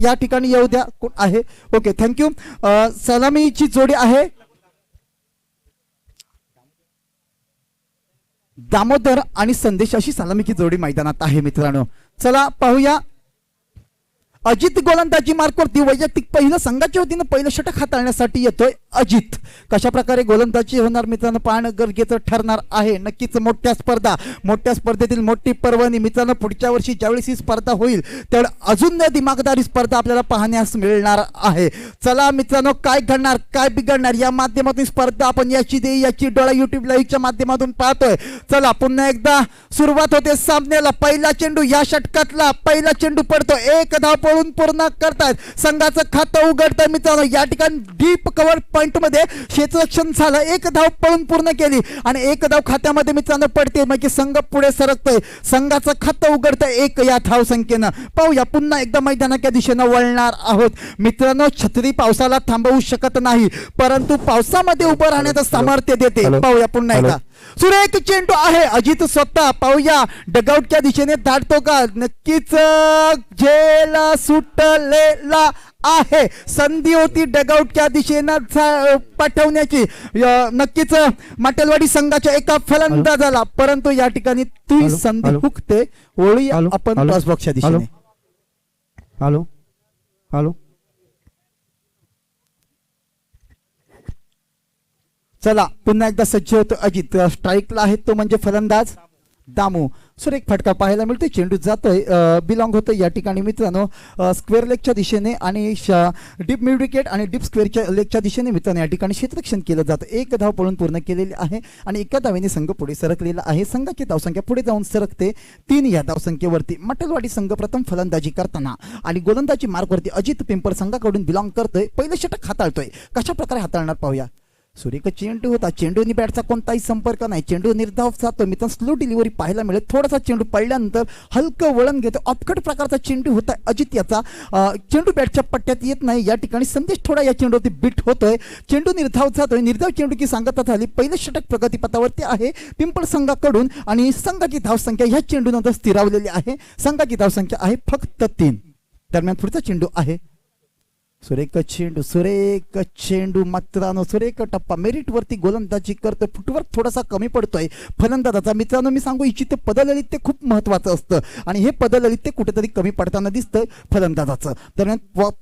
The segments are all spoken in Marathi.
या ठिकाणी येऊ द्या. कोण आहे? Okay, thank you. सलामीची जोडी आहे दामोदर आणि संदेश अशी सलामीची जोडी मैदानात आहे मित्रांनो. चला पाहूया. अजित गोलंदाजी मार्कवरती वैयक्तिक पहिलं संघाच्या वतीनं पहिलं षटक हाताळण्यासाठी येतोय अजित. कशा प्रकारे गोलंदाजी होणार मित्रांनो पाहणं गरजेचं ठरणार आहे. नक्कीच मोठ्या स्पर्धेतील मोठी पर्वणी मित्रांनो. पुढच्या वर्षी ज्यावेळेस ही स्पर्धा होईल त्यावेळी अजून दिमागदारी स्पर्धा आपल्याला पाहण्यास मिळणार आहे. चला मित्रांनो, काय घडणार काय बिघडणार या माध्यमातून स्पर्धा आपण याची डोळा YouTube लाईव्हच्या माध्यमातून पाहतोय. चला पुन्हा एकदा सुरुवात होते सामन्याला. पहिला चेंडू या षटकातला पहिला चेंडू पडतो. एक धाव पळून पूर्ण करतायत संघाचं खातं उघडतंय मित्रांनो. या ठिकाणी डीप कव्हर पॉइंट मध्ये क्षेत्ररक्षण झालं. एक धाव पळून पूर्ण केली आणि एक धाव खात्यामध्ये मित्रांनो पडते. म्हणजे संघ पुढे सरकतोय. संघाचं खातं उघडतंय एक या धाव संख्येनं. पाहूया पुन्हा एकदा मैदानाच्या दिशेनं वळणार आहोत मित्रांनो. छत्री पावसाला थांबवू शकत नाही परंतु पावसामध्ये उभं राहण्याचं सामर्थ्य देते. पाहूया पुन्हा एकदा. सुरेख चेंडू आहे. अजित स्वतः पाहूया डगआउटच्या दिशेने धाडतो का? नक्कीच झेल सुटलेला आहे. संधी होती डगआउटच्या दिशेनं पाठवण्याची. नक्कीच माटेलवाडी संघाच्या एका फलंदाजाला परंतु या ठिकाणी ती संधी हुकते. ओळी आपण टॉस बॉक्सच्या दिशेने. Hello hello. चला पुन्हा एकदा सज्ज होतो अजित. स्ट्राईकला आहे तो म्हणजे फलंदाज दामू. सुरेख फटका पाहायला मिळतोय. चेंडू जातोय बिलॉंग होतोय या ठिकाणी मित्रांनो स्क्वेअर लेगच्या दिशेने आणि डीप मिड विकेट आणि डीप स्क्वेअरच्या लेगच्या दिशेने मित्रांनो या ठिकाणी क्षेत्ररक्षण केलं जातं. एक धाव पळून पूर्ण केलेली आहे आणि एका धावेने संघ पुढे सरकलेला आहे. संघाची धावसंख्या पुढे जाऊन सरकते 3 या धावसंख्येवरती. मटेलवाडी संघ प्रथम फलंदाजी करताना आणि गोलंदाजी मार्कवरती अजित पिंपर संघाकडून बिलॉंग करतोय. पहिलं षटक हाताळतोय. कशा प्रकारे हाताळणार पाहूया. सुरेख चेंडू होता. चेंडूनी बॅटचा कोणताही संपर्क नाही. चेंडू निर्धाव जातो मित्रांनो. स्लो डिलिव्हरी पाहायला मिळेल. थोडासा चेंडू पडल्यानंतर हलकं वळण घेतो. ऑफकट प्रकारचा चेंडू होता अजित याचा. चेंडू बॅटच्या पट्ट्यात येत नाही. या ठिकाणी संदेश थोडा या चेंडूवरती बीट होतोय. चेंडू निर्धाव जातोय. निर्धाव चेंडू की सांगता झाली. पहिलं षटक प्रगतीपथावरती आहे पिंपळ संघाकडून आणि संघाची धावसंख्या ह्या चेंडूनंतर स्थिरावलेली आहे. संघाची धावसंख्या आहे फक्त 3. दरम्यान पुढचा चेंडू आहे. सुरेख चेंडू मित्रांनो. सुरेख टप्पा मेरिट वरती गोलंदाजी करतोय. फुटवर्क थोडासा कमी पडतोय फलंदाजाचा मित्रांनो. मी सांगू इच्छिते पदललित खूप महत्वाचं असतं आणि हे पदललित कुठेतरी कमी पडताना दिसतंय फलंदाजाचं. दरम्यान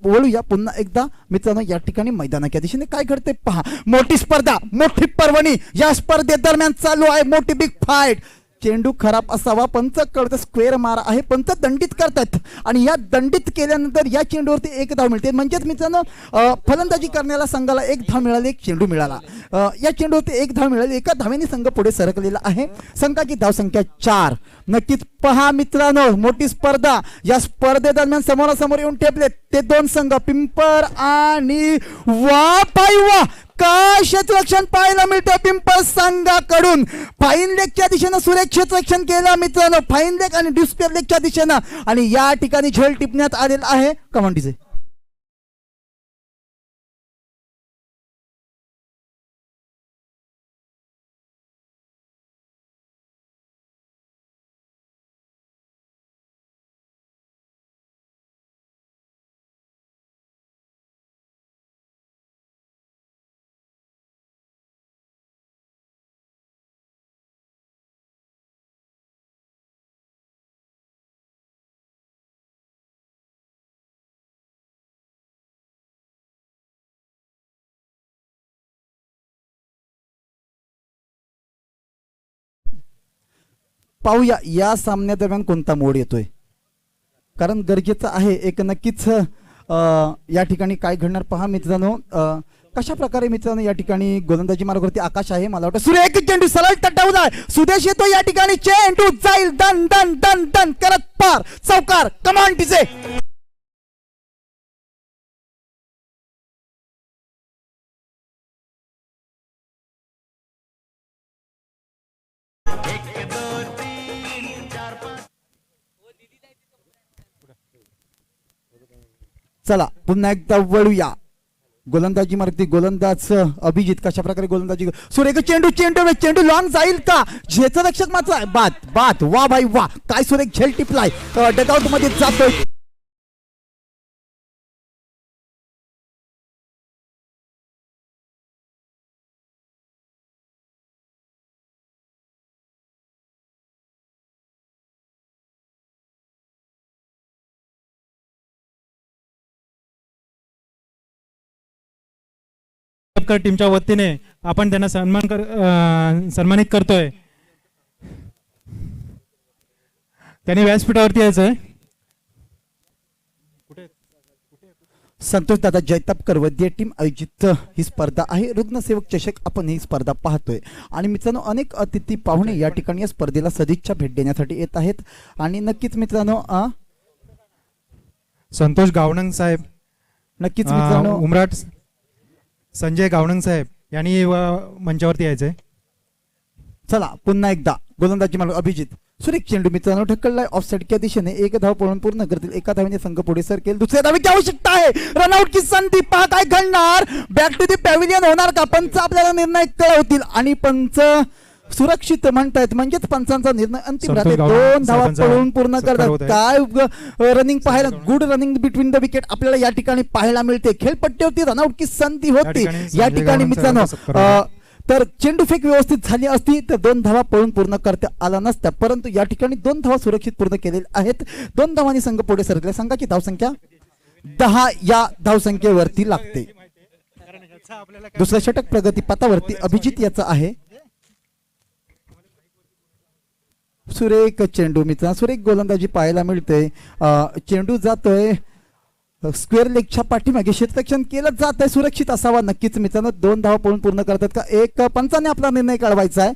वळूया पुन्हा एकदा मित्रांनो या ठिकाणी मैदानाच्या दिशेने काय घडते पहा. मोठी स्पर्धा मोठी पर्वणी या स्पर्धेदरम्यान चालू आहे. मोठी बिग फाईट. चेंडू खराब असावा. पंच कळतं स्क्वेअर मारा आहे. पंच दंडित करतात आणि या दंडित केल्यानंतर या चेंडूवरती एक धाव मिळते. म्हणजेच मित्रांनो फलंदाजी करण्याला संघाला एक धाव मिळाली. एक चेंडू मिळाला. या चेंडूवरती एक धाव मिळाली. एका धावेने संघ पुढे सरकलेला आहे. संघाची धावसंख्या 4. नक्कीच पहा मित्रांनो मोठी स्पर्धा. या स्पर्धेदरम्यान समोरासमोर येऊन ठेपले ते 2 संघ पिंपर आणि वा पाय वा काय क्षेत्ररक्षण पाहायला मिळतं पिंपळ संघाकडून. फाईन लेगच्या दिशेनं सुरेख क्षेत्ररक्षण केलं मित्रांनो. फाईन लेग आणि डिस्पेअर लेगच्या दिशेनं आणि या ठिकाणी झेल टिपण्यात आलेला आहे कमांडीचे. पाहूया या सामन्यादरम्यान कोणता मोड येतोय कारण गरजेचं आहे. एक नक्कीच या ठिकाणी काय घडणार पहा मित्रांनो. कशा प्रकारे मित्रांनो या ठिकाणी गोलंदाजी मार्गावरती आकाश आहे. मला वाटतं सुरेख चेंडू सरळ तटावलाय. सुदेश येतो या ठिकाणी. चेंडू जाईल दन दन दन दन करत पार चौकार कमांडीचे. चला पुन्हा एकदा वळूया. गोलंदाजी मारती गोलंदाज अभिजित कशा प्रकारे गोलंदाजी. सुरेख चेंडू चेंडू लॉंग जाईल का? क्षेत्ररक्षक मात्र बाद वा भाई वा काय सुरेख झेल टिपलाय. डगआउट मध्ये जातोय. संचालक टीमच्या वतीने आपण त्यांना सन्मानित करतोय. त्यांनी व्यासपीठावरती यायचंय. संतोष दादा जैतापकर वैद्य टीम आयोजित ही स्पर्धा आहे. रुग्णसेवक चषक आपण ही स्पर्धा पाहतोय आणि मित्रांनो अनेक अतिथी पाहुणे या ठिकाणी या स्पर्धेला सदिच्छा भेट देण्यासाठी येत आहेत. आणि नक्कीच मित्रांनो संतोष गावणंग साहेब, नक्कीच मित्रांनो उमराट संजय गावणंग साहेब यांनी मंचावरती यायचंय. चला पुन्हा एकदा गोलंदाजी मालक अभिजित सुरेख चेंडू मित्रांनो ढकललाय ऑफसाईडच्या दिशेने. एक धाव पळून पूर्ण करतील. एका धावेने संघ पुढे सरकेल. दुसऱ्या धावेची आवश्यकता आहे. रनआउट की संधी पहा काय घडणार. बॅक टू दी पॅव्हिलियन होणार का. पंच आपल्याला निर्णय कळवतील आणि पंच सुरक्षित म्हणतायत म्हणजेच पंचांचा निर्णय अंतिम राहते. 2 धावा पळून पूर्ण करतात. काय रनिंग पाहायला good running between the wicket आपल्याला या ठिकाणी पाहायला मिळते. खेळपट्टीवरती रनआउट की संधी होती या ठिकाणी मित्रांनो. तर चेंडू फेक व्यवस्थित झाली असती तर 2 धावा पळून पूर्ण करता आला नसता. परंतु या ठिकाणी 2 धावा सुरक्षित पूर्ण केलेल्या आहेत. 2 धावांनी संघ पुढे सरकले. संघाची धावसंख्या 10 या धावसंख्येवरती लागते. दुसरं षटक प्रगती पथावरती अभिजित याचा आहे. सुरेख चेंडू मित्र सुरेख गोलंदाजी पाहायला मिळते. चेंडू जातोय स्क्वेअर लेगच्या पाठीमागे. क्षेत्ररक्षण केलं जात आहे. सुरक्षित असावा नक्कीच मित्रांनो. 2 धावा पळून पूर्ण करतात का. एक पंचाने आपला निर्णय कळवायचा आहे.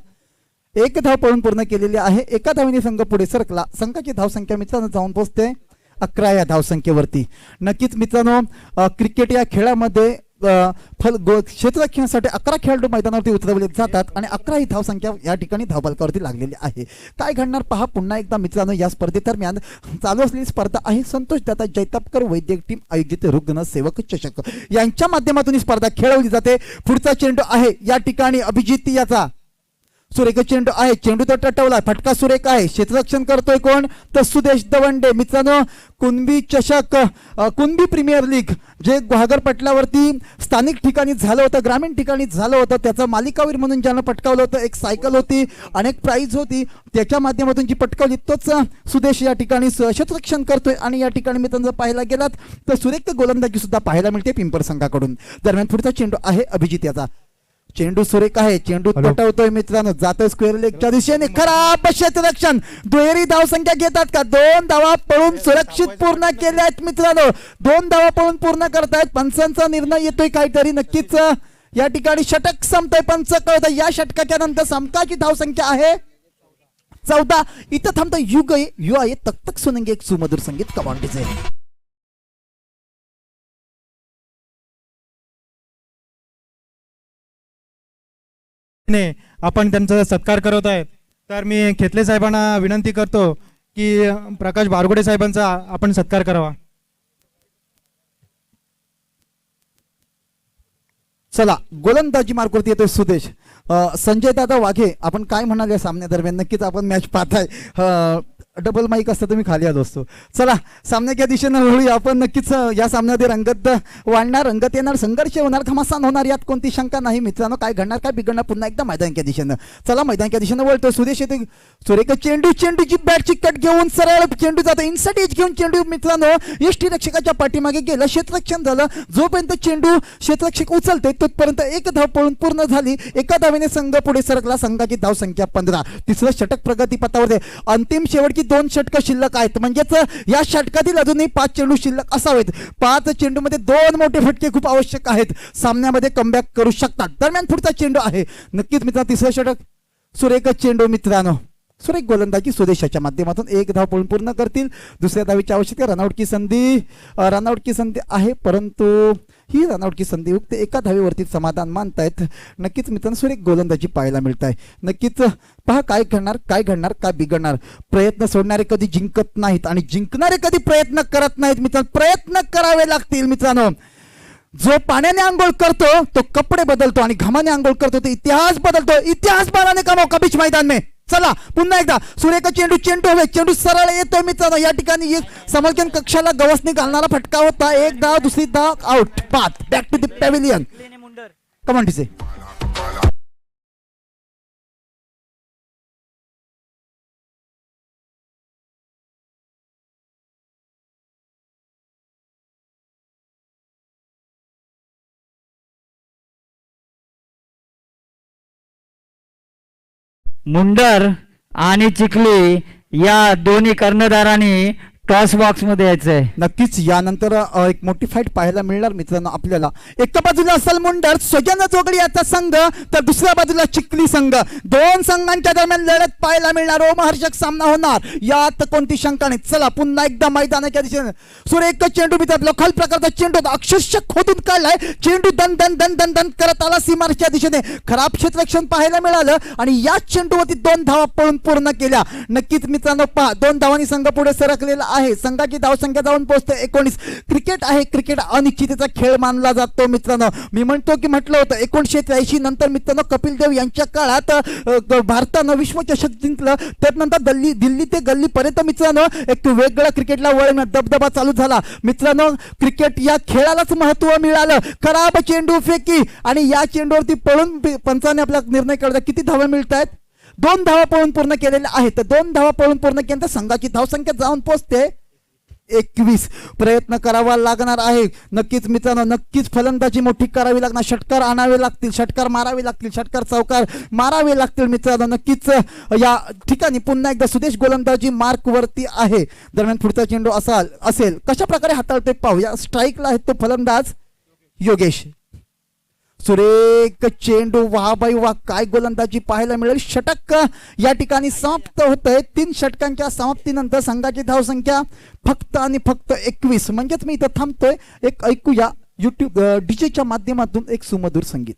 1 धाव पळून पूर्ण केलेली आहे. एका धावेने संघ पुढे सरकला. संघाची धावसंख्या मित्रांनो जाऊन पोहोचते 11 या धावसंख्येवरती. नक्कीच मित्रांनो क्रिकेट या खेळामध्ये क्षेत्ररक्षणासाठी 11 खेळाडू मैदानावरती उतरवले जातात आणि 11 ही धावसंख्या या ठिकाणी धावफलकावरती लागलेली आहे. काय घडणार पहा पुन्हा एकदा मित्रांनो. या स्पर्धेदरम्यान चालू असलेली स्पर्धा आहे संतोष दादा जैतापकर वैद्यक टीम आयोजित रुग्ण सेवक चषक यांच्या माध्यमातून ही स्पर्धा खेळवली जाते. पुढचा चेंडू आहे या ठिकाणी अभिजित याचा. सुरेख चेंडू आहे. चेंडू तो टटवला. फटका सुरेख आहे. क्षेत्ररक्षण करतोय कोण तर सुदेश दवंडे मित्रांनो. कुणबी चषक कुणबी प्रीमियर लीग जे गुहागर पटलावरती स्थानिक ठिकाणी झालं होतं, ग्रामीण ठिकाणी झालं होतं, त्याचं मालिकावीर म्हणून ज्यानं पटकावलं होतं. एक सायकल होती, अनेक प्राइज होती, त्याच्या माध्यमातून जी पटकावली तोच सुदेश या ठिकाणी क्षेत्ररक्षण करतोय. आणि या ठिकाणी मित्रांनो पाहायला गेलात तर सुरेख गोलंदाजी सुद्धा पाहायला मिळते पिंपर संघाकडून. दरम्यान पुढचा चेंडू आहे अभिजित याचा. चेंडू सुरेख आहे. चेंडू तटवतोय मित्रांनो. जातोय स्क्वेअर लेगच्या दिशेने. खराब क्षेत्ररक्षण. दुहेरी धावसंख्या घेतात का. 2 धावा पळून सुरक्षित पूर्ण केल्या आहेत मित्रांनो. 2 धावा पळून पूर्ण करतायत. पंचांचा निर्णय येतोय काहीतरी नक्कीच. या ठिकाणी षटक संपतोय. पंच कळत या षटकाच्या नंतर समकाची धावसंख्या आहे 14. इथं थांबतो यु आहे तक तक सुनेंगे एक सुमधुर संगीत कमांडीचे. आपण त्यांचा सत्कार करत आहेत. तर मी खेतले साहेबांना विनंती करतो की प्रकाश बारगुडे साहेबांचा आपण सत्कार करावा. चला गोलंदाजी मार्कवरती येतोय सुदेश. संजय दादा वाघे आपण काय म्हणाल या सामन्यादरम्यान. नक्कीच आपण मॅच पाहताय. डबल माईक असतं तर मी खाली आलो असतो. चला सामन्याच्या दिशेनं वळूया आपण. नक्कीच या सामन्यामध्ये रंगत वाढणार, रंगत येणार, संघर्ष होणार, घमासान होणार यात कोणती शंका नाही मित्रांनो. काय घडणार काय बिघडणार पुन्हा एकदा मैदानाच्या दिशेनं. चला मैदानाच्या दिशेनं वळतोय सुदेश येते. सुरेख चेंडू. चेंडूची बॅटची कट घेऊन सरळ चेंडू जातो. इनसाइड एज घेऊन चेंडू मित्रांनो यष्टी रक्षकाच्या पाठीमागे गेलं. क्षेत्ररक्षण झालं. जोपर्यंत चेंडू क्षेत्ररक्षक उचलते तोपर्यंत 1 धाव पळून पूर्ण झाली. एका धावेने संघ पुढे सरकला. संघाची धावसंख्या 15. तिसरं षटक प्रगती पथावर. अंतिम शेवटची 2 षटकं शिल्लक आहेत. म्हणजेच या षटकातील अजूनही 5 चेंडू शिल्लक असावेत. 5 चेंडूमध्ये 2 मोठे फटके खूप आवश्यक आहेत. सामन्यामध्ये कमबॅक करू शकतात. दरम्यान पुढचा चेंडू आहे नक्कीच मित्रांनो. तिसरं षटक सुरेख चेंडू मित्रांनो. सुरेख गोलंदाजी सुदेशाच्या माध्यमातून 1 धाव पळून पूर्ण करतील. दुसऱ्या धावेची आवश्यकता. रनआउट की संधी आहे परंतु ही रनआउट की संधी उगते. एका धावेवरती समाधान मानतायत नक्कीच मित्रांनो. सुरेख गोलंदाजी पाहायला मिळत आहे. नक्कीच पहा काय घडणार काय बिघडणार. प्रयत्न सोडणारे कधी जिंकत नाहीत आणि जिंकणारे कधी प्रयत्न करत नाहीत मित्रांनो. प्रयत्न करावे लागतील मित्रांनो. जो पाण्याने आंघोळ करतो तो कपडे बदलतो आणि घामाने आंघोळ करतो तो इतिहास बदलतो. इतिहास बनाने का मौका बीच मैदान में. चला पुन्हा एकदा सुरेख चेंडू हवे. चेंडू सरळ येतोय मित्रांनो. या ठिकाणी समर्थन कक्षाला गवसणी घालणारा फटका होता. 1 धाव, दुसरी धाव, out. 5 back to the pavilion. कमांडीचे मुंडर आणि चिखली या दोन्ही कर्णधारांनी टॉस बॉक्स मध्ये यायचंय. नक्कीच यानंतर एक मोठी फाईट पाहायला मिळणार मित्रांनो आपल्याला. एका बाजूला असेल मुंडर स्वजन चोगडी याचा संघ, तर दुसऱ्या बाजूला चिखली संघ. दोन संघांच्या दरम्यान लढत पाहायला मिळणार, रोमहर्षक सामना होणार, यात कोणती शंका नाही. चला पुन्हा एकदा मैदानाच्या दिशेने सुरेख चेंडू मित्र लोखल प्रकारचा चेंडू अक्षरशः खोदून काढलाय. चेंडू दन दन दन दन दन करत आला सीमारेषेच्या दिशेने. खराब क्षेत्ररक्षण पाहायला मिळालं आणि याच चेंडूवरती 2 धावा पळून पूर्ण केल्या. नक्कीच मित्रांनो पहा 2 धावांनी संघ पुढे सरकलेला आहे. संघाची धावसंख्या जाऊन पोहोचते 19. क्रिकेट आहे, क्रिकेट अनिश्चिततेचा खेळ मानला जातो मित्रांनो. मी म्हटलं होतं 1983 नंतर मित्रांनो कपिल देव यांच्या काळात भारतानं विश्वचषक जिंकलं. त्यानंतर दिल्ली ते गल्लीपर्यंत मित्रांनो एक वेगळा क्रिकेटला वळण दबदबा चालू झाला मित्रांनो. क्रिकेट या खेळालाच महत्व मिळालं. खराब चेंडू फेकी आणि या चेंडूवरती पळून पंचाने आपला निर्णय कळला. किती धावा मिळत आहेत? 2 धावा पळून पूर्ण केलेल्या आहेत. तर 2 धावा पळून पूर्ण केल्यानंतर संघाची धावसंख्या जाऊन पोहोचते 21. प्रयत्न करावा लागणार आहे नक्कीच मित्रांनो. नक्कीच फलंदाजी मोठी करावी लागणार. षटकार आणावे लागतील, षटकार मारावे लागतील, षटकार चौकार मारावे लागतील मित्रांनो. नक्कीच या ठिकाणी पुन्हा एकदा सुदेश गोलंदाजी मार्क वरती आहे. दरम्यान पुढचा चेंडू असेल कशा प्रकारे हाताळते पाहूया. स्ट्राईकला आहे तो फलंदाज योगेश. सुरेख चेंडू, वाह बाई वाह, काय गोलंदाजी पाहायला मिळेल. षटक या ठिकाणी समाप्त होत आहे. 3 षटकांच्या समाप्तीनंतर संघाची धावसंख्या फक्त आणि फक्त 21. म्हणजेच मी इथं थांबतोय. एक ऐकूया युट्यूब डीजेच्या माध्यमातून एक सुमधुर संगीत.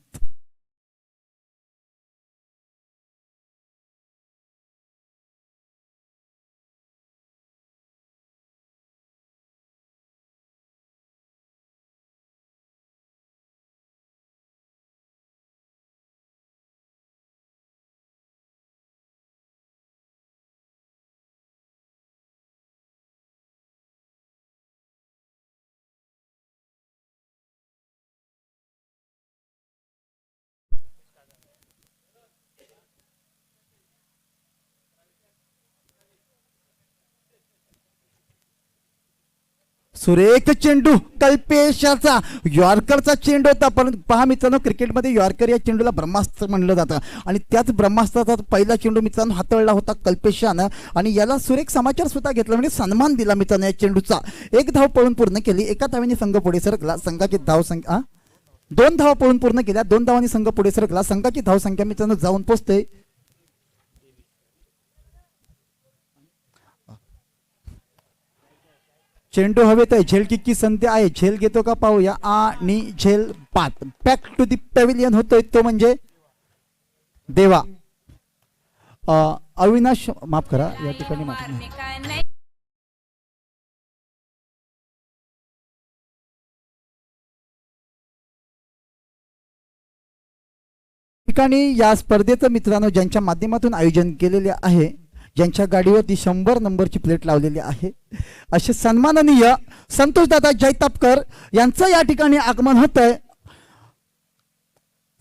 सुरेख चेंडू कल्पेशाचा, यॉर्करचा चेंडू होता. पण पहा मित्रांनो क्रिकेटमध्ये यॉर्कर या चेंडूला ब्रह्मास्त्र म्हणलं जातं आणि त्याच ब्रह्मास्त्राचा पहिला चेंडू मित्रांनो हाताळला होता कल्पेशानं आणि याला सुरेख समाचार सुद्धा घेतला, म्हणजे सन्मान दिला मित्रांनो या चेंडूचा. 1 धाव पळून पूर्ण केली. एका धावेने संघ पुढे सरकला. संघाची धावसंख्या 2 धावा पळून पूर्ण केल्या. 2 धावांनी संघ पुढे सरकला. संघाची धावसंख्या मित्रांनो जाऊन पोहोचते चेंडू हवेत आहे. झेल किक्की संधी आहे. झेल घेतो का पाहूया आणि झेल पात. बॅक टू दी पॅव्हिलियन होतोय तो म्हणजे देवा. अविनाश माफ करा या ठिकाणी या स्पर्धेचं मित्रांनो ज्यांच्या माध्यमातून आयोजन केलेले आहे, ज्यांच्या गाडीवरती 100 नंबरची प्लेट लावलेली आहे, असे सन्माननीय संतोषदादा जैतापकर यांचं या ठिकाणी आगमन होत आहे.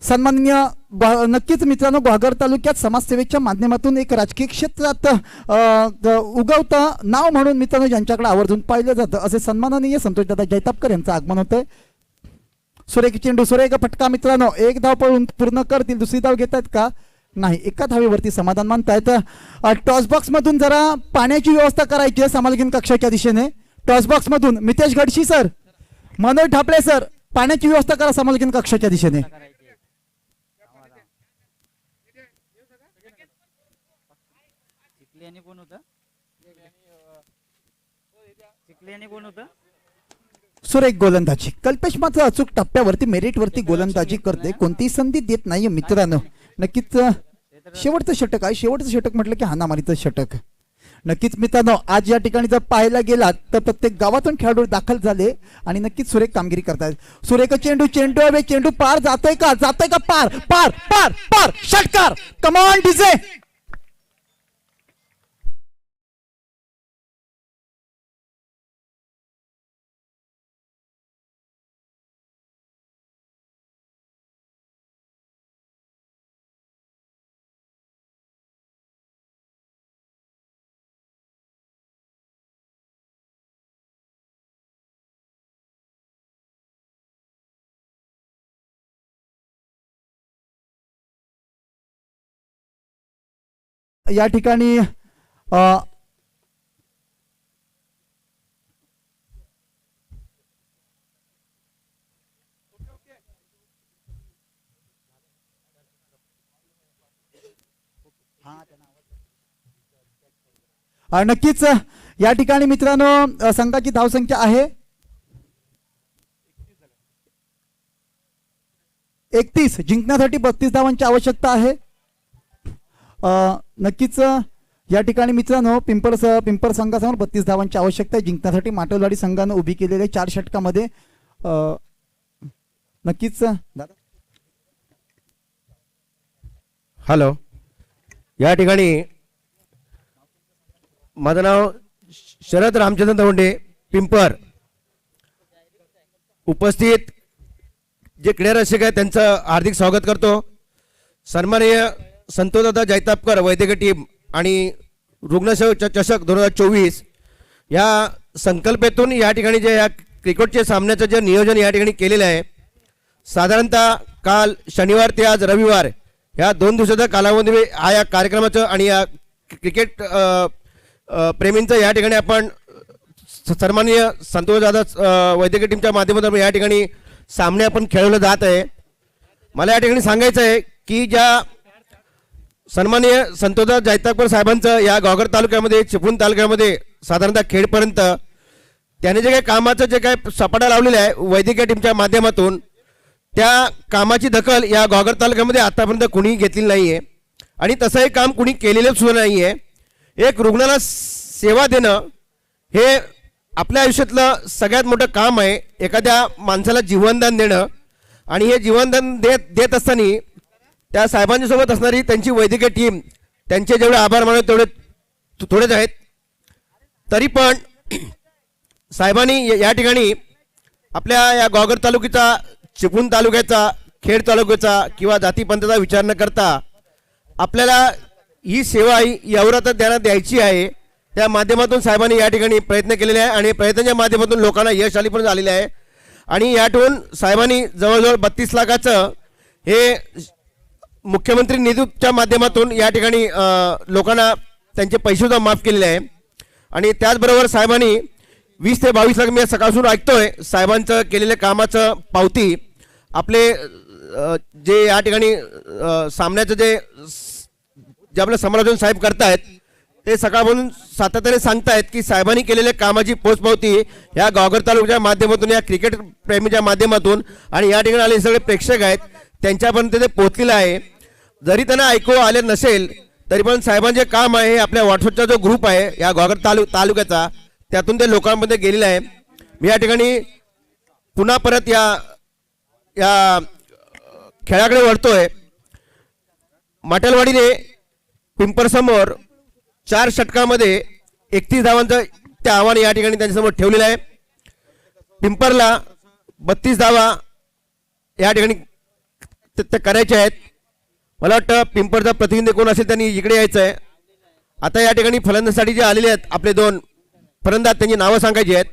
सन्माननीय नक्कीच मित्रांनो ग्वागर तालुक्यात समाजसेवेच्या माध्यमातून एक राजकीय क्षेत्रात उगवता नाव म्हणून मित्रांनो ज्यांच्याकडे आवर्जून पाहिलं जातं असे सन्माननीय संतोषदादा जैतापकर यांचं आगमन होत आहे. सुरेख चेंडू, सुरेख फटका मित्रांनो. 1 धाव पळून पूर्ण करतील. दुसरी धाव घेत आहेत का? नाही. एका धावेवरती समाधान मानतायत. टॉस बॉक्स मधून जरा पाण्याची व्यवस्था करायची आहे समालोचन कक्षाच्या दिशेने. टॉस बॉक्स मधून मितेश गडशी सर, मनोज ठापळे सर, पाण्याची व्यवस्था करा समालोचन कक्षाच्या दिशेने. सुरेख गोलंदाजी. कल्पेश मात्र अचूक टप्प्यावरती मेरिटवरती गोलंदाजी करते. कोणतीही संधी देत नाहीये मित्रांनो. नक्कीच शेवटचं षटक आहे. शेवटचं षटक म्हटलं की हानामारीचं षटक. नक्कीच मित्रांनो आज या ठिकाणी जर पाहायला गेलात तर प्रत्येक गावातून खेळाडू दाखल झाले आणि नक्कीच सुरेख कामगिरी करतात. सुरेख चेंडू, चेंडू हवे, चेंडू पार जातोय का? जातोय का? पार पार पार पार. षटकार. कमान डीजे. या ठिकाणी नक्कीच या ठिकाणी मित्रांनो संघाची धावसंख्या आहे 31. जिंकण्यासाठी 32 धावांची आवश्यकता आहे. नक्कीच या ठिकाणी मित्रांनो पिंपर संघासमोर 32 धावांची आवश्यकता आहे जिंकण्यासाठी. माटलवाडी संघानं उभी केलेल्या 4 षटकामध्ये नक्कीच दादा. हॅलो, या ठिकाणी माझं नाव शरद रामचंद्र दवंडे, पिंपर. उपस्थित जे क्रीडा रसिक आहेत त्यांचं हार्दिक स्वागत करतो. सन्माननीय संतोषदादा जैतापकर वैद्यकीय टीम आणि रुग्णसेवा चषक 2024 या संकल्पेतून या ठिकाणी जे या क्रिकेटचे सामन्याचं जे नियोजन या ठिकाणी केलेलं आहे, साधारणतः काल शनिवार ते आज रविवार या 2 दिवसाच्या कालावधी या कार्यक्रमाचं आणि या क्रिकेट प्रेमींचं या ठिकाणी आपण सन्माननीय संतोषदादा वैद्यकीय टीमच्या माध्यमातून या ठिकाणी सामने आपण खेळवलं जात आहे. मला या ठिकाणी सांगायचं आहे की ज्या सन्माननीय संतोषदादा जैतापकर साहेबांचं या घोगर तालुक्यामध्ये, चिपळूण तालुक्यामध्ये साधारणतः खेडपर्यंत त्याने जे काही कामाचं जे काही सपाटा लावलेलं आहे वैद्यकीय टीमच्या माध्यमातून, त्या कामाची दखल या घोगर तालुक्यामध्ये आतापर्यंत कुणी घेतलेली नाही आहे आणि तसंही काम कुणी केलेलं सुद्धा नाही आहे. एक रुग्णाला सेवा देणं हे आपल्या आयुष्यातलं सगळ्यात मोठं काम आहे. एखाद्या माणसाला जीवनदान देणं आणि हे जीवनदान देत असताना त्या साहेबांच्या सोबत असणारी त्यांची वैद्यकीय टीम, त्यांचे जेवढे आभार मानत तेवढे थोडेच आहेत. तरी पण साहेबांनी या ठिकाणी आपल्या या घोगर तालुक्याचा, चिपळूण तालुक्याचा, खेड तालुक्याचा किंवा जातीपंथाचा विचार न करता आपल्याला ही सेवा एवढा तर त्यांना द्यायची आहे. त्या माध्यमातून साहेबांनी या ठिकाणी प्रयत्न केलेले आहे आणि प्रयत्नाच्या माध्यमातून लोकांना यश आली पण झालेलं आहे. आणि यातून साहेबांनी जवळजवळ 32 लाखाचं हे मुख्यमंत्री निधीच्या माध्यमातून या ठिकाणी लोकांना त्यांचे पैसे सुद्धा माफ केलेले आहे. आणि त्याचबरोबर साहेबांनी 20 ते 22 लाख, मी सकाळपासून ऐकतोय साहेबांचं केलेल्या कामाचं पावती आपले जे या ठिकाणी सामन्याचं जे आपलं समालोचन साहेब करतायत ते सकाळपासून सातत्याने सांगतायत की साहेबांनी केलेल्या कामाची पोचपावती या घोगर तालुक्याच्या माध्यमातून, या क्रिकेट प्रेमीच्या माध्यमातून आणि या ठिकाणी आलेले सगळे प्रेक्षक आहेत त्यांच्यापर्यंत ते पोहोचलेलं आहे. जरी त्यांना ऐकू आले नसेल तरी पण साहेबांचे काम आहे, आपल्या व्हॉट्सअपचा जो ग्रुप आहे या घोगर तालुक्याचा, त्यातून ते लोकांमध्ये गेलेलं आहे. मी या ठिकाणी पुन्हा परत या खेळाकडे वळतोय. माटलवाडीने पिंपरसमोर 4 षटकामध्ये 31 धावांचं ते आव्हान या ठिकाणी त्यांच्यासमोर ठेवलेलं आहे. पिंपरला 32 धावा या ठिकाणी ते करायचे आहेत. मला वाटतं पिंपरचा प्रतिनिधी कोण असेल त्यांनी इकडे यायचं आहे. आता या ठिकाणी फलंदाजीसाठी जे आलेले आहेत आपले 2 फलंदाज, त्यांची नावं सांगायची आहेत.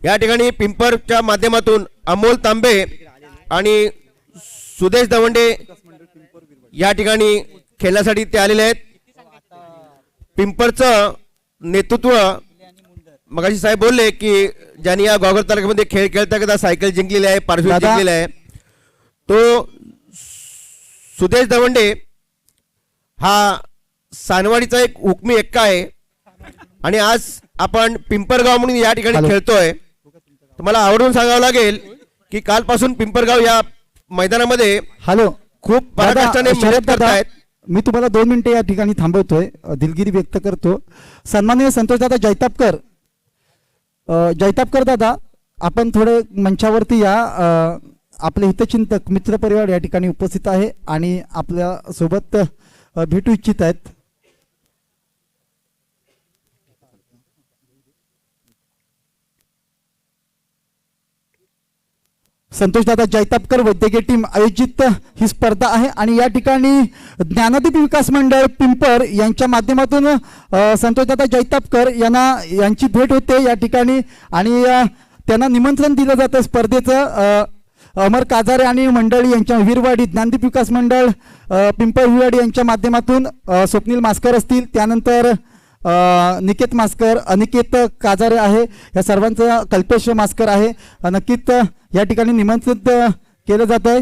या ठिकाणी पिंपरच्या माध्यमातून अमोल तांबे आणि सुदेश दवंडे या ठिकाणी खेळण्यासाठी ते आलेले आहेत. पिंपरचं नेतृत्व मगाशी साहेब बोलले की ज्यांनी या घोगर तालुक्यामध्ये खेळ खेळता करता सायकल जिंकलेली आहे, पारितोषिक जिंकलेलं आहे, तो सुदेश दवंडे हा सानवाडीचा एक हुकमी एक्का आहे. आणि आज आपण पिंपरगाव म्हणून या ठिकाणी खेळतोय. मला आवर्जून सांगावं लागेल की कालपासून पिंपरगाव या मैदानामध्ये खूप पराकाष्ठाने मेहनत करतायत. मी तुम्हाला 2 मिनिटे या ठिकाणी थांबवतोय, दिलगिरी व्यक्त करतो. सन्माननीय संतोषदादा जैतापकर दादा, आपण थोडे मंचावरती या. आपले हितचिंतक मित्रपरिवार या ठिकाणी उपस्थित आहे आणि आपल्या सोबत भेटू इच्छित आहेत. संतोषदादा जैतापकर वैद्यकीय टीम आयोजित ही स्पर्धा आहे आणि या ठिकाणी ज्ञानदीप विकास मंडळ पिंपर यांच्या माध्यमातून संतोषदादा जैतापकर यांची भेट होते या ठिकाणी आणि त्यांना निमंत्रण दिलं जातं स्पर्धेचं. अमर काजारे आणि मंडळी यांच्या वीरवाडी ज्ञानदीप विकास मंडळ पिंपळवाडी यांच्या माध्यमातून स्वप्नील मास्कर असतील, त्यानंतर निकेत मास्कर, अनिकेत काजारे आहे, या सर्वांचं कल्पेश मास्कर आहे. नक्कीच या ठिकाणी निमंत्रित केलं जात आहे.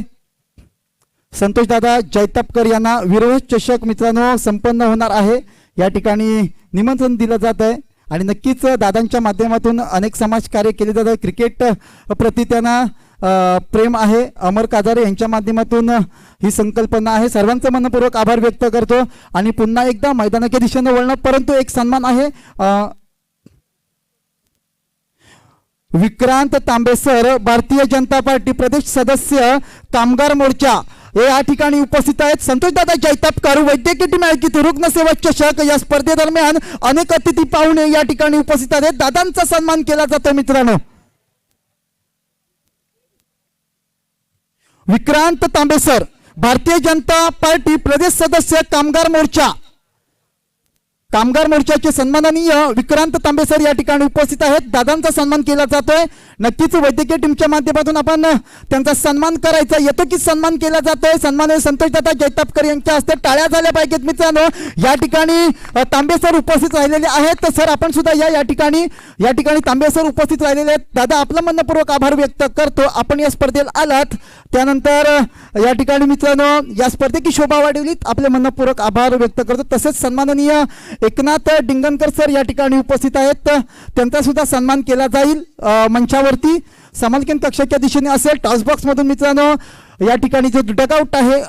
संतोषदादा जैतापकर यांना विरोध चषक मित्रांनो संपन्न होणार आहे, या ठिकाणी निमंत्रण दिलं जात आहे. आणि नक्कीच दादांच्या माध्यमातून अनेक समाज कार्य केले जात आहे. क्रिकेट प्रति त्यांना प्रेम आहे. अमर काजारे यांच्या माध्यमातून ही संकल्पना आहे. सर्वांचं मनपूर्वक आभार व्यक्त करतो आणि पुन्हा एकदा मैदानाच्या दिशेने वळणं, परंतु एक सन्मान आहे. विक्रांत तांबे सर, भारतीय जनता पार्टी प्रदेश सदस्य कामगार मोर्चा हे या ठिकाणी उपस्थित आहेत. संतोषदादा जैतापकर वैद्यकीय टीम आयोजित रुग्णसेवा चषक या स्पर्धेदरम्यान अनेक अतिथी पाहुणे या ठिकाणी उपस्थित आहेत. दादांचा सन्मान केला जातो मित्रांनो. विक्रांत तांबे सर, भारतीय जनता पार्टी प्रदेश सदस्य कामगार मोर्चाचे सन्माननीय विक्रांत तांबे सर या ठिकाणी उपस्थित आहेत. दादांचा सन्मान केला जातोय. नक्कीच वैद्यकीय टीमच्या माध्यमातून आपण त्यांचा सन्मान करायचा, येतो की सन्मान केला जातोय. सन्माननीय संतोषदादा जैतापकर यांच्या हस्ते टाळ्या झाल्या पाहिजेत मित्रांनो. या ठिकाणी तांबे सर उपस्थित राहिलेले आहेत. तर सर आपण सुद्धा या ठिकाणी तांबे सर उपस्थित राहिलेले आहेत. दादा आपलं मनपूर्वक आभार व्यक्त करतो, आपण या स्पर्धेला आलात. त्यानंतर या ठिकाणी मित्रांनो या स्पर्धेची शोभा वाढवलीत, आपले मनपूर्वक आभार व्यक्त करतो. तसेच सन्माननीय एकनाथ डिंगनकर सर या ठिकाणी उपस्थित आहेत, त्यांचा सुद्धा सन्मान केला जाईल मंचावरती. समालोचन कक्षाच्या दिशेने असेल, टॉसबॉक्स मधून मित्रांनो या ठिकाणी जो डगआउट आहे,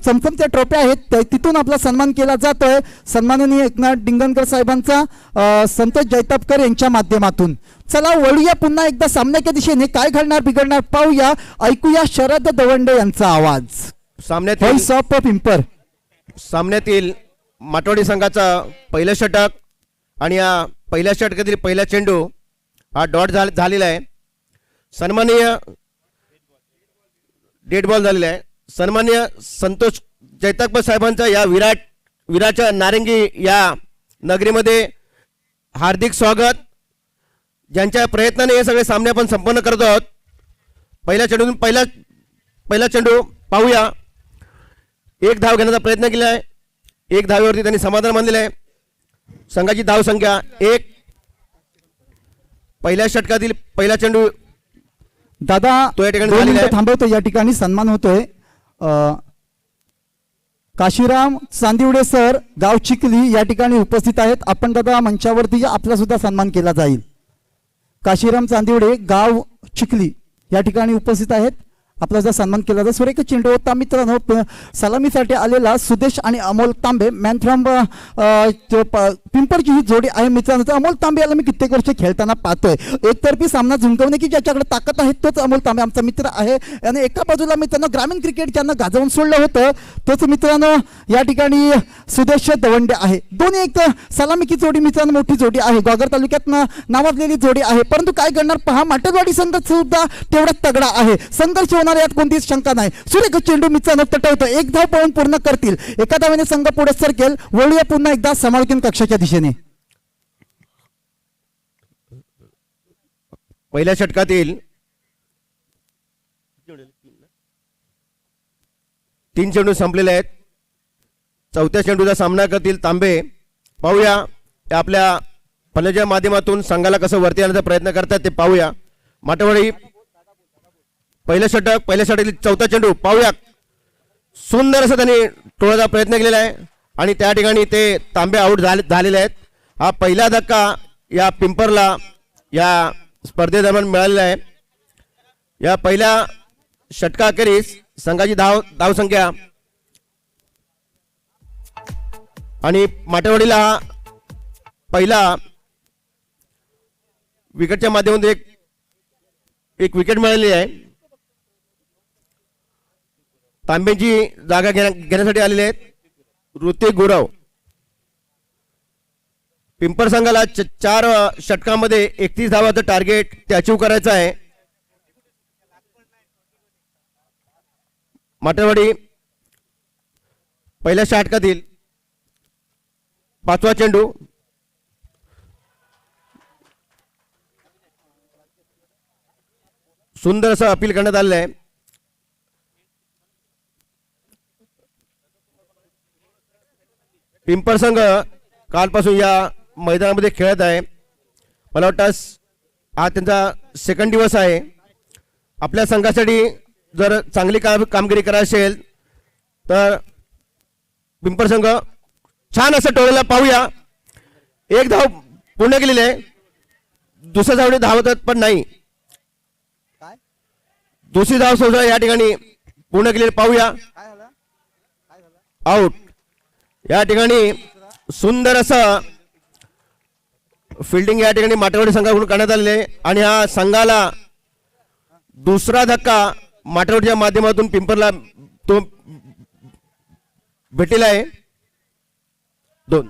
चमचमच्या ट्रॉफ्या आहेत, तिथून आपला सन्मान केला जातोय. सन्माननीय एकनाथ डिंगनकर साहेबांचा संतोष जैतापकर यांच्या माध्यमातून. चला वळूया पुन्हा एकदा सामन्याच्या दिशेने. काय घडणार बिघडणार पाहूया, ऐकूया शरद दवंडे यांचा आवाज. Voice of Pimpar. सामन्यातील माटवाडी संघाचा पहिलं षटक आणि या पहिल्या षटकातील पहिला चेंडू हा डॉट झालेला आहे. सन्माननीय डेड बॉल झालेला आहे. सन्माननीय संतोष जैतापकर साहेबांचा या विराटच्या नारंगी या नगरीमध्ये हार्दिक स्वागत. ज्यांच्या प्रयत्नाने हे सगळे सामने आपण संपन्न करत आहोत. पहिला चेंडू पाहूया. एक धाव घेण्याचा प्रयत्न केला आहे, एक धावेवरती त्यांनी समाधान मानलेलं आहे. संघाची धाव संख्या 1. पहिल्या षटकातील पहिला चेंडू दादा तो या ठिकाणी झालेला आहे. थांबवतो, या ठिकाणी सन्मान होतोय. काशीराम चांदिवडे सर गाव चिखली या ठिकाणी उपस्थित आहेत. आपण दादा मंचावरती आपला सुद्धा सन्मान केला जाईल. काशीराम चांदिवडे गाव चिखली या ठिकाणी उपस्थित आहेत, आपला सुद्धा सन्मान केला जाईल. सुरेख चेंडू होता मित्रांनो. सलामीसाठी आलेला सुदेश आणि अमोल तांबे, मॅन फ्रॉम पिंपरची ही जोडी आहे मित्रांनो. अमोल तांबे याला मी कित्येक वर्ष खेळताना पाहतोय. एकतर्फी सामना जिंकवण्याची ज्याच्याकडे ताकद आहे तोच अमोल तांबे आमचा मित्र आहे. आणि एका बाजूला मित्रांनो ग्रामीण क्रिकेट ज्यांना गाजवून सोडलं होतं तोच मित्रांनो या ठिकाणी सुदेश दवंडे आहे. दोन्ही एक सलामीची जोडी मित्रांनो, मोठी जोडी आहे, ग्वागर तालुक्यात नावाजलेली जोडी आहे. परंतु काय करणार पहा, माटेवाडी संघ सुद्धा तेवढाच तगडा आहे. संघर्ष यात कोणतीच शंका नाही. सुरेख चेंडू मित्रांनो तटवतो, एक धाव पळून पूर्ण करतील. एका धावेने संघ पुढे सरकेल. वळूया पुन्हा एकदा समालोचन कक्षाच्या दिशेने. पहिल्या षटकातील 3 चेंडू संपलेले आहेत. चौथ्या चेंडूचा सामना करतील तांबे. पाहूया आपल्या फलंदाजाच्या माध्यमातून संघाला कसं वरती आणण्याचा प्रयत्न करतात ते पाहूया. माटेवाडी पहिल्या षटकातील चौथा चेंडू पाहूया. सुंदर असं त्यांनी टोळाचा प्रयत्न केलेला आहे आणि त्या ठिकाणी ते तांबे आऊट झालेले आहेत. हा पहिला धक्का या पिंपरला या स्पर्धेदरम्यान मिळालेला आहे. या पहिल्या षटकाखेरीस संघाची धावसंख्या आणि माटेवाडीला हा पहिला विकेटच्या माध्यमातून एक विकेट मिळालेली आहे. तांबेची जागा घेण्यासाठी आलेले आहेत ऋतिक गुरव. पिंपर संघाला 4 षटकांमध्ये 31 धावाचं टार्गेट ते अचीव करायचं आहे. माटेवाडी पहिल्या षटकातील 5वा चेंडू सुंदर असं अपील करण्यात आलेलं आहे. पिंपर संघ कालपासून या मैदानामध्ये खेळत आहे. मला वाटतं हा त्यांचा सेकंड दिवस आहे. आपल्या संघासाठी जर चांगली कामगिरी करायची असेल तर पिंपर संघ छान असं टोळीला पाहूया. एक धाव पूर्ण केलेली आहे. दुसऱ्या धावने धावत पण नाही. दुसरी धाव सुद्धा या ठिकाणी पूर्ण केलेली पाहूया. आउट. या ठिकाणी सुंदर असं फिल्डिंग या ठिकाणी माटेवाडी संघाकडून करण्यात आलेले आहे आणि हा संघाला दुसरा धक्का माटेवाडीच्या माध्यमातून पिंपरला तो भेटलेला आहे. 2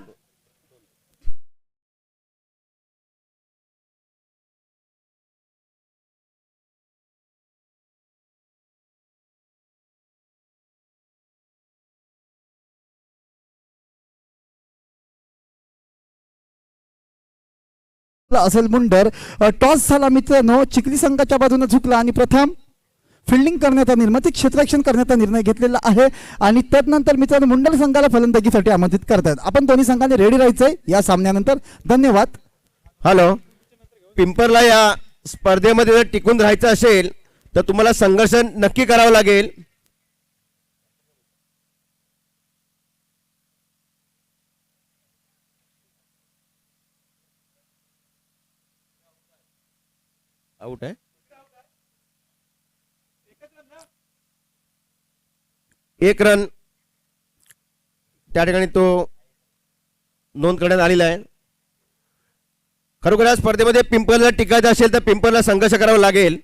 असेल मुंडर. टॉस झाला मित्रांनो, चिखली संघाच्या बाजूने झुकला आणि प्रथम फिल्डिंग करण्याचा निर्मिती क्षेत्ररक्षण करण्याचा निर्णय घेतलेला आहे आणि त्यानंतर मित्रांनो मुंडल संघाला फलंदाजीसाठी आमंत्रित करतात. आपण दोन्ही संघाने रेडी राहायचंय या सामन्यानंतर. धन्यवाद. हॅलो. पिंपरला या स्पर्धेमध्ये जर टिकून राहायचं असेल तर तुम्हाला संघर्ष नक्की करावा लागेल. आउट आहे. एक रन त्या ठिकाणी तो नोंद करण्यात आलेला आहे. खरोखर या स्पर्धेमध्ये पिंपरला टिकायचं असेल तर पिंपरला संघर्ष करावा लागेल.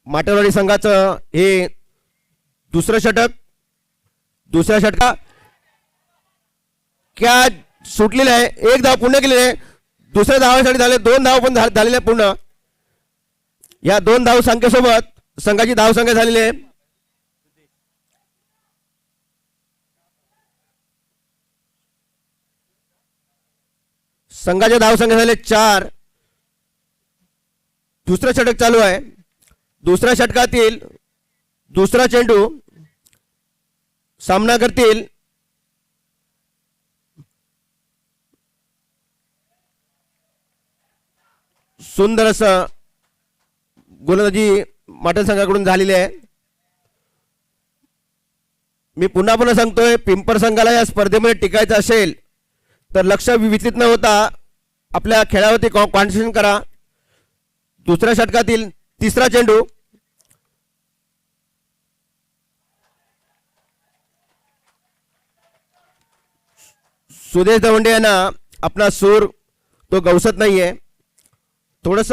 माटेवाडी संघाचं हे दुसरं षटक. दुसऱ्या षटका कॅच सुटलेलं आहे. एक धाव पूर्ण केलेली आहे. दुसऱ्या धावासाठी झाले 2 धाव पण झालेले आहे पूर्ण. या 2 धाव संख्येसोबत संघाची धाव संख्या झालेली आहे. संघाच्या धाव संख्या झाले 4. दुसरं षटक चालू आहे. दुसऱ्या षटकातील दुसरा चेंडू सामना करतील सुंदर असं गोलंदाजी माटेल संघाकडून झालेली आहे. मी पुन्हा पुन्हा सांगतोय, पिंपर संघाला या स्पर्धेमध्ये टिकायचं असेल तर लक्ष विचलित न होता आपल्या खेळावरती कॉन्सन्ट्रेशन करा. दुसऱ्या षटकातील तिसरा चेंडू सुदेश दवंडे यांना आपला सूर तो गवसत नाहीये. थोडस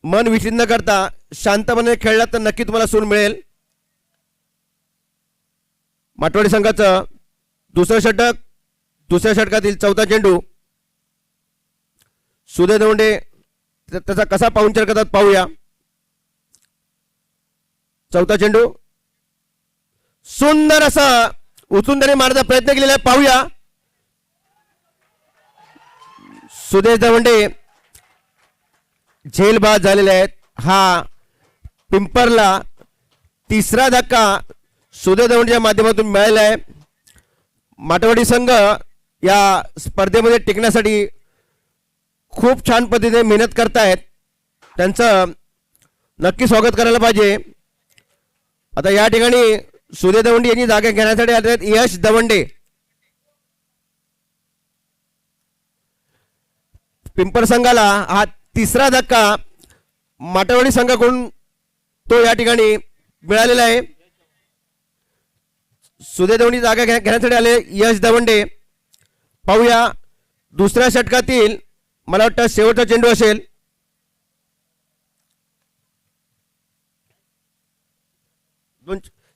मन विचलित न करता शांतपणे खेळला तर नक्की तुम्हाला सूर मिळेल. माटवाडी संघाचं दुसरं षटक. दुसऱ्या षटकातील चौथा चेंडू सुदेश दवंडे त्याचा कसा पाहुणचार करतात पाहूया. चौथा चेंडू सुंदर असा उचलून त्याने मारण्याचा प्रयत्न केलेला आहे. पाहूया. सुदेश दवंडे झेलबाद झालेले आहेत. हा पिंपरला तिसरा धक्का सुदेश दवंडेच्या माध्यमातून मिळालेला आहे. माटवाडी संघ या स्पर्धेमध्ये टिकण्यासाठी खूप छान पद्धतीने मेहनत करतायत. त्यांचं नक्की स्वागत करायला पाहिजे. आता या ठिकाणी सुदेश दवंडे यांनी जागा घेण्यासाठी आले आहेत यश दवंडे. पिंपर संघाला हा तिसरा धक्का माटवाडी संघाकडून तो या ठिकाणी मिळालेला आहे. सुदेश दवंडे जागा घेण्यासाठी आले यश दवंडे. पाहूया दुसऱ्या षटकातील मला वाटतं शेवटचा चेंडू असेल.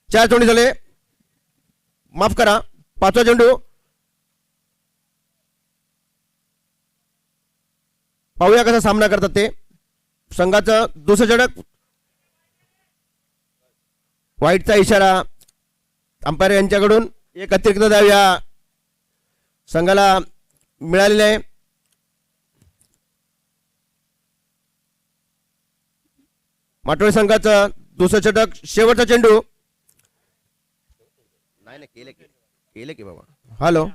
चार चेंडू झाले. माफ करा, पाचवा चेंडू. पाहूया कसा सामना करतात ते. संघाचं दुसरं षटक. वाईटचा इशारा अंपायर यांच्याकडून. एक अतिरिक्त धाव या संघाला मिळालेले आहे. माटोळी संघाचं दुसरं षटक, शेवटचा चेंडू. नाही केलं की बाबा. हॅलो,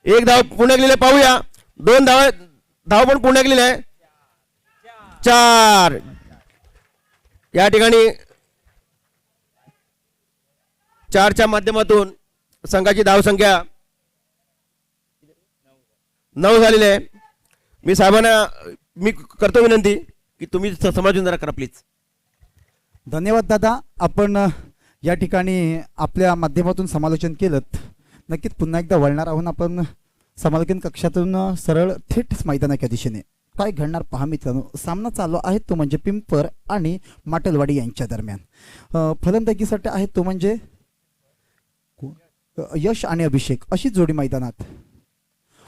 एक धाव पुणे गेलेले पाहूया. 2 धाव पण पुणे गेलेले आहे. 4 या ठिकाणी 4च्या माध्यमातून संघाची धावसंख्या 9 झालेली आहे. मी साहेबांना मी करतो विनंती की तुम्ही समजून जरा करा प्लीज. धन्यवाद दादा. आपण या ठिकाणी आपल्या माध्यमातून समालोचन केलं. नक्कीच पुन्हा एकदा वळणार आहोत आपण समालोचन कक्षातून सरळ थेट मैदानाच्या दिशेने. काय घडणार पहा मित्रांनो. सामना चालू आहे तो म्हणजे पिंपर आणि माटलवाडी यांच्या दरम्यान. फलंदाजीसाठी आहे तो म्हणजे यश आणि अभिषेक अशी जोडी मैदानात.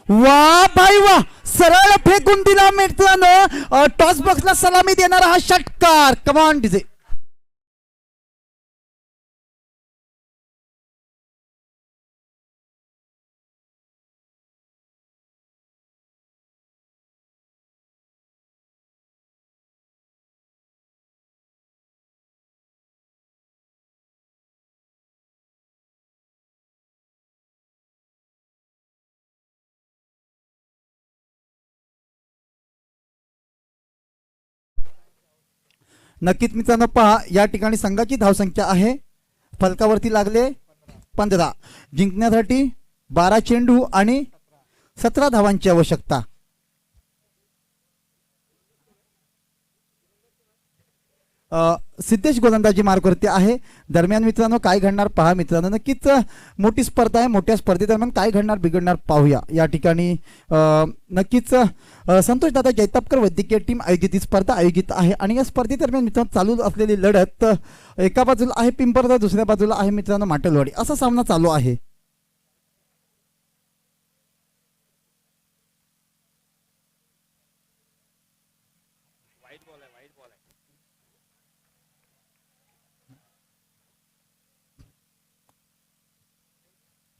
वा भाई वा, सरळ फेकून दिला मित्रांनो. टॉस बॉक्सला सलामी देणारा हा षटकार. कमान डीजे. नक्कीच मित्रांनो पहा, या ठिकाणी संघाची धावसंख्या आहे फलकावरती लागले 15. जिंकण्यासाठी 12 चेंडू आणि 17 धावांची आवश्यकता. सिद्धेश गोलंदाजी मार्कवरती आहे. दरम्यान मित्रांनो काय घडणार पहा मित्रांनो. नक्कीच मोठी स्पर्धा आहे. मोठ्या स्पर्धेदरम्यान काय घडणार बिघडणार पाहूया. या ठिकाणी नक्कीच संतोष दादा जैतापकर वैद्यकीय टीम आयोजित ही स्पर्धा आयोजित आहे आणि या स्पर्धेदरम्यान मित्रांनो चालू असलेली लढत एका बाजूला आहे पिंपर तर दुसऱ्या बाजूला आहे मित्रांनो माटलवाडी. असा सामना चालू आहे.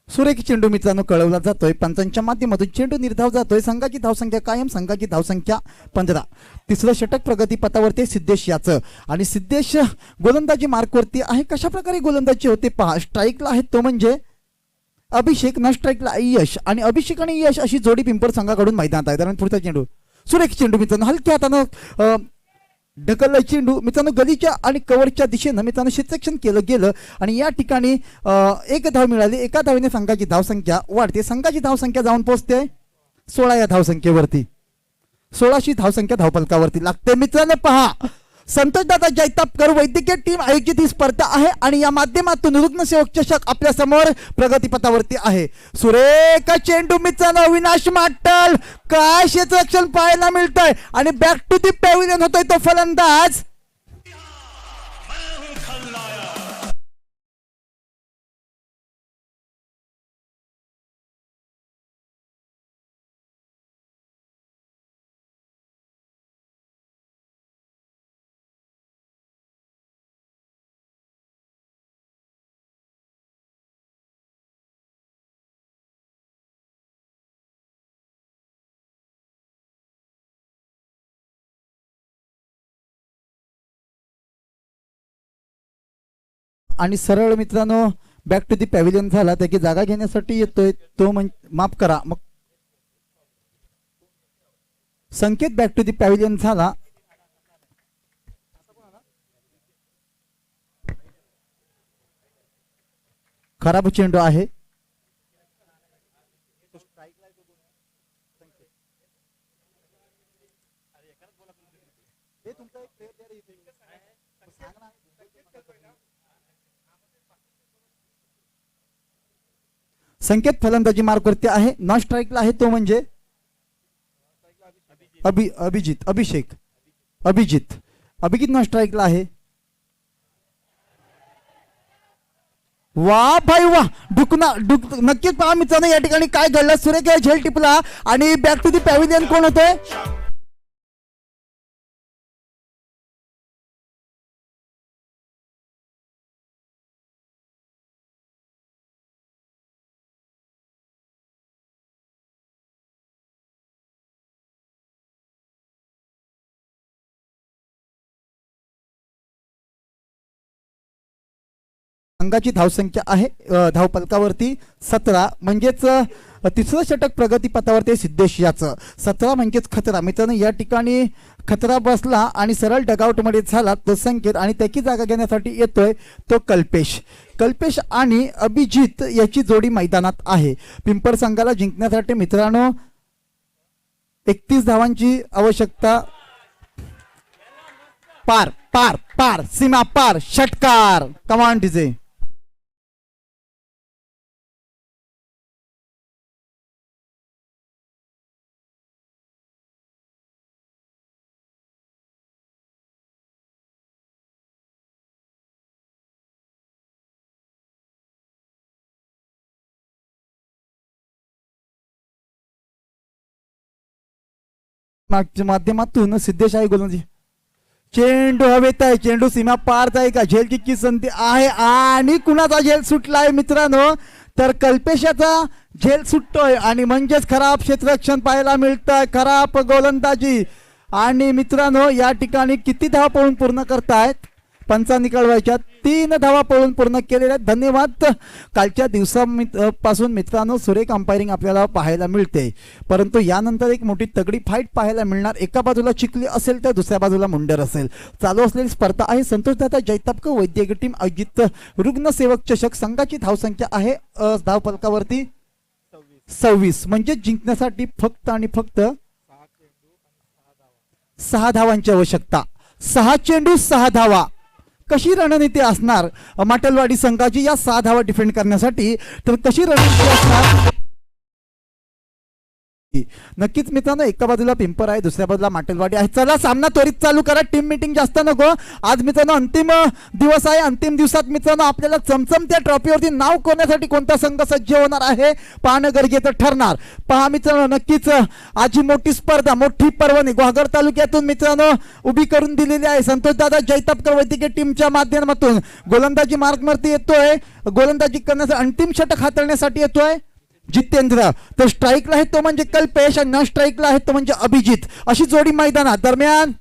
सुरेख चेंडू मित्रांनो कळवला जातोय. पंचांच्या माध्यमातून चेंडू निर्धाव जातोय. संघाची धावसंख्या कायम. संघाची धावसंख्या 15. तिसरं षटक प्रगतीपथावरती सिद्धेश याचं आणि सिद्धेश गोलंदाजी मार्कवरती आहे. कशा प्रकारे गोलंदाजी होते पहा. स्ट्राईकला आहे तो म्हणजे अभिषेक, न स्ट्राईकला यश आणि अभिषेक आणि यश अशी जोडी पिंपर संघाकडून मैदानात आहे. दरम्यान पुढचा चेंडू सुरेख चेंडू मित्रांनो हलक्या हातानं ढकलला चेंडू मित्रांनो गलीच्या आणि कव्हरच्या दिशेनं मित्रांनो क्षेत्ररक्षण केलं गेलं आणि या ठिकाणी 1 धाव मिळाली. एका धावेने संघाची धावसंख्या वाढते. संघाची धावसंख्या जाऊन पोहोचते 16 या धावसंख्येवरती. 16शी धावसंख्या धावफलकावरती लागते. मित्रांनो पहा, संतोष दादा जैतापकर वैद्यकीय टीम आयोजित ही स्पर्धा आहे आणि या माध्यमातून रुग्णसेवक चषक आपल्या समोर प्रगतीपथावरती आहे. सुरेख चेंडू मित्रांनो अविनाश माटल. काय क्षेत्ररक्षण पाहायला मिळतंय आणि बॅक टू दी पॅव्हिलियन होतोय तो फलंदाज. आणि सरळ मित्रांनो बॅक टू दी पॅव्हिलियन झाला. त्याची जागा घेण्यासाठी येतोय तो माफ करा मग संकेत बॅक टू दी पॅव्हिलियन झाला. खराब चेंडू आहे. संकेत फलंदाजी मार्कवरती आहे. नॉन स्ट्राईकला आहे तो म्हणजे अभिजित नॉन स्ट्राईकला आहे. वा भाई वा, नक्कीच पहा मित्रांनो या ठिकाणी काय घडलं. सुरेख झेल टिपला आणि बॅक टू दी पॅव्हिलियन कोण होते. संघाची धावसंख्या आहे धावपलकावरती 17, म्हणजेच तिसरं षटक प्रगतीपथावरती सिद्धेश याचं. 17 म्हणजेच खतरा. मित्रांनो या ठिकाणी खतरा बसला आणि सरळ डगआउटमध्ये झाला तो संकेत, आणि त्याची जागा घेण्यासाठी येतोय तो कल्पेश आणि अभिजित याची जोडी मैदानात आहे. पिंपळ संघाला जिंकण्यासाठी मित्रांनो 31 धावांची आवश्यकता. पार पार पार सीमा पार षटकार. कमान डीजे. माध्यमातून सिद्धेशाही गोलंदाजी. चेंडू हवेत आहे, चेंडू सीमा पार जाईल का? झेल किती संधी आहे आणि कुणाचा झेल सुटलाय मित्रांनो, तर कल्पेशाचा झेल सुटतोय आणि म्हणजेच खराब क्षेत्ररक्षण पाहायला मिळतंय, खराब गोलंदाजी. आणि मित्रांनो या ठिकाणी किती धावा पळून पूर्ण करतायत? पंचांनी कळवायच्या 3 धावा पळून पूर्ण केलेल्या. धन्यवाद. कालच्या दिवसापासून मित्रांनो सुरेख अंपायरिंग आपल्याला पाहायला मिळते, परंतु यानंतर एक मोठी तगडी फाईट पाहायला मिळणार. एका बाजूला चिखली असेल तर दुसऱ्या बाजूला मुंडर असेल. चालू असलेली स्पर्धा आहे संतोषदादा जैतापकर वैद्यकीय टीम अजित रुग्णसेवक चषक. संघाची धावसंख्या आहे धावपलकावरती 26, म्हणजे जिंकण्यासाठी फक्त आणि फक्त 6 धावांची आवश्यकता. 6 चेंडू 6 धावा. कशी रणनीती असणार माटलवाडी संघाची या 6 धावा डिफेंड करण्यासाठी? तर कशी रणनीती असणार नक्कीच मित्रांनो. एका बाजूला पिंपर आहे, दुसऱ्या बाजूला माटलवाडी आहे. चला सामना त्वरित चालू करा. टीम मीटिंग जास्त नको. आज मित्रांनो अंतिम दिवस आहे. अंतिम दिवसात मित्रांनो आपल्याला चमचमत्या ट्रॉफीवरती नाव कोरण्यासाठी कोणता संघ सज्ज होणार आहे पाहणं गरजेचं ठरणार. पहा मित्रांनो नक्कीच आजची मोठी स्पर्धा, मोठी पर्वणी गुहागर तालुक्यातून मित्रांनो उभी करून दिलेली आहे संतोषदादा जैतापकर वैद्यकीय टीमच्या माध्यमातून. गोलंदाजी मार्गवरती येतोय, गोलंदाजी करण्यासाठी अंतिम षटक हाताळण्यासाठी येतोय जितेंद्र. तर स्ट्राईकला आहे तो म्हणजे कल्पेश आणि न स्ट्राईकला आहे तो म्हणजे अभिजित. अशी जोडी मैदानात. दरम्यान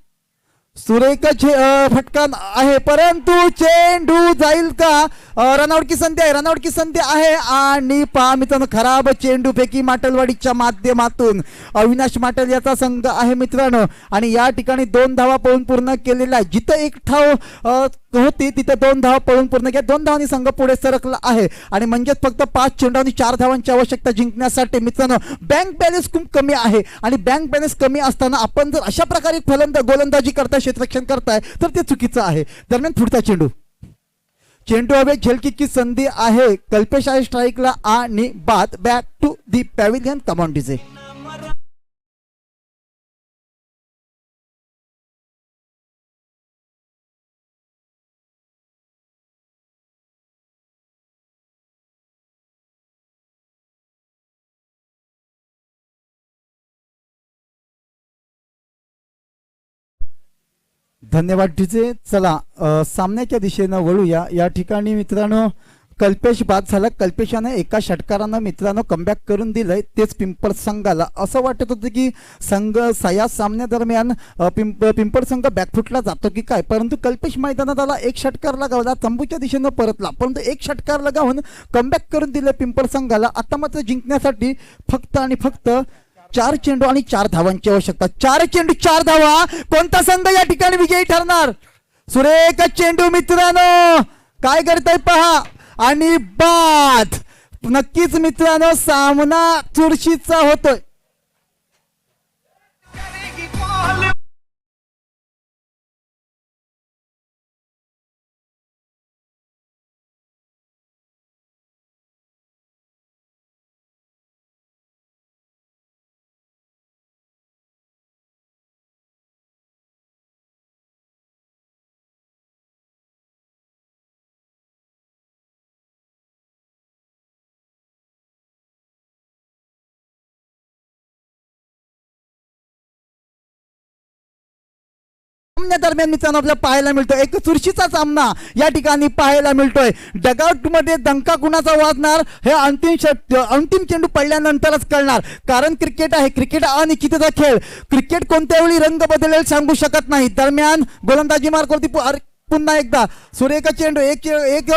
सुरेख फटका आहे, परंतु चेंडू जाईल का? रनआउट की संधी आहे, रनआउट की संधी आहे. आणि पहा मित्रांनो खराब चेंडू फेकी माटलवाडीच्या माध्यमातून. अविनाश माटल याचा संघ आहे मित्रांनो, आणि या ठिकाणी 2 धावा पळून पूर्ण केलेला आहे. जिथं 1 धाव होती तिथे 2 धावा पळून पूर्ण केल्या. 2 धावांनी संघ पुढे सरकला आहे आणि म्हणजेच फक्त 5 चेंडू आणि 4 धावांची आवश्यकता जिंकण्यासाठी. मित्रांनो बँक बॅलन्स खूप कमी आहे, आणि बँक बॅलन्स कमी असताना आपण जर अशा प्रकारे गोलंदाजी करताय, क्षेत्ररक्षण करताय, तर ते चुकीचं आहे. दरम्यान पुढचा चेंडू हवे. झेलकीची संधी आहे. कल्पेश आहे स्ट्राईकला आणि बाद. Back to the pavilion. Come on DJ. धन्यवाद डीजे. चला सामन्याच्या दिशेनं वळूया. या ठिकाणी मित्रांनो कल्पेश बाद झाला. कल्पेशाने एका षटकारानं मित्रांनो कमबॅक करून दिलंय. तेच पिंपळ संघाला असं वाटत होतं की संघ या सामन्यादरम्यान पिंपळ संघ बॅकफुटला जातो की काय, परंतु कल्पेश मैदानात आला, 1 षटकार लगावला, तंबूच्या दिशेनं परतला, परंतु 1 षटकार लगावून कमबॅक करून दिलं पिंपळ संघाला. आता मात्र जिंकण्यासाठी फक्त आणि फक्त 4 चेंडू आणि 4 धावांची आवश्यकता. 4 चेंडू 4 धावा. कोणता संघ या ठिकाणी विजयी ठरणार? सुरेख चेंडू मित्रांनो, काय करताय पहा, आणि बाद. नक्कीच मित्रांनो सामना चुरशीचा होतोय. दरम्यान मित्रांनो आपल्याला पाहायला मिळतोय एक चुरशीचा सामना या ठिकाणी पाहायला मिळतोय. डगआउट मध्ये दंका कुणाचा वाजणार हे अंतिम चेंडू पडल्यानंतरच कळणार, कारण क्रिकेट आहे, क्रिकेट अनिश्चिततेचा खेळ, क्रिकेट कोणत्या वेळी रंग बदलेल सांगू शकत नाही. दरम्यान गोलंदाजी मार्गावरती पुन्हा एकदा सुरेख चेंडू एक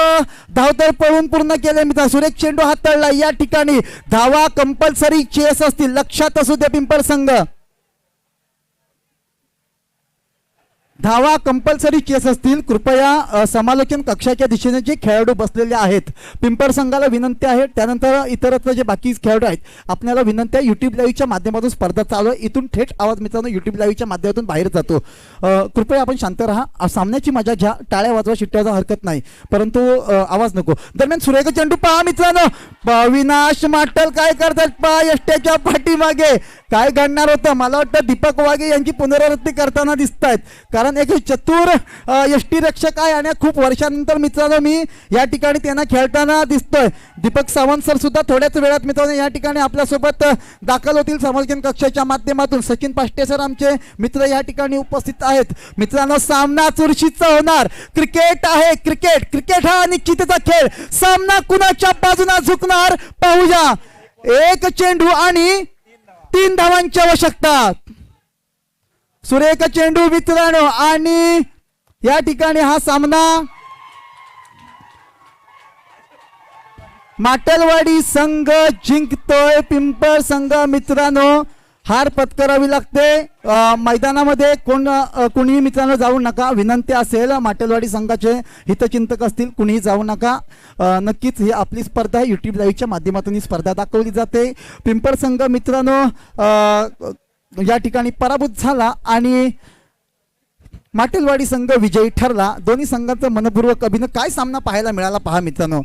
धावतर पळून पूर्ण केले मित्र. सुरेख चेंडू हाताळला. या ठिकाणी धावा कंपल्सरी चेस असतील, लक्षात असू द्या पिंपळ संघ. धावा कंपल्सरी चेस असतील. कृपया समालोचन कक्षाच्या दिशेने जे खेळाडू बसलेले आहेत पिंपळ संघाला विनंती आहे, त्यानंतर इतरत्र जे बाकी खेळाडू आहेत आपल्याला विनंती आहे. युट्यूब लाईव्हच्या माध्यमातून स्पर्धा चालू आहे. इथून थेट आवाज मित्रांनो युट्यूब लाईव्हच्या माध्यमातून बाहेर जातो. कृपया आपण शांत राहा. सामन्याची मजा घ्या. टाळ्या वाजवा, शिट्ट्याचा हरकत नाही, परंतु आवाज नको. दरम्यान सुरेख चेंडू पहा मित्रांनो. विनाश माटल काय करतात पहा यष्ट्याच्या पाठीमागे. काय घडणार होतं मला वाटतं दीपक वाघे यांची पुनरावृत्ती करताना दिसत आहेत, कारण एक चतुर यष्टी रक्षक आहे आणि खूप वर्षानंतर मित्रांनो मी या ठिकाणी त्यांना खेळताना दिसतोय. दीपक सावंत सर सुद्धा थोड्याच वेळात मित्रांनो या ठिकाणी आपल्यासोबत दाखल होतील समालोचन कक्षाच्या माध्यमातून. सचिन पाष्टे सर आमचे मित्र या ठिकाणी उपस्थित आहेत. मित्रांनो सामना चुरशीचा होणार. क्रिकेट आहे, क्रिकेट हा निश्चितचा खेळ. सामना कुणाच्या बाजूने झुकणार पाहूया. एक चेंडू आणि 3 धावांची आवश्यकता. सुरेख चेंडू मित्रांनो आणि या ठिकाणी हा सामना माटलवाडी संघ जिंकतोय. पिंपळ संघ मित्रांनो हार पत्करावी लागते. मैदानामध्ये कुणीही मित्रांनो जाऊ नका. विनंती असेल माटलवाडी संघाचे हितचिंतक असतील कुणीही जाऊ नका. नक्कीच ही आपली स्पर्धा आहे. युट्यूब लाईव्हच्या माध्यमातून ही स्पर्धा दाखवली जाते. पिंपळ संघ मित्रांनो या ठिकाणी पराभूत झाला आणि माटलवाडी संघ विजयी ठरला. दोन्ही संघांचं मनपूर्वक अभिनय. काय सामना पाहायला मिळाला पहा मित्रांनो.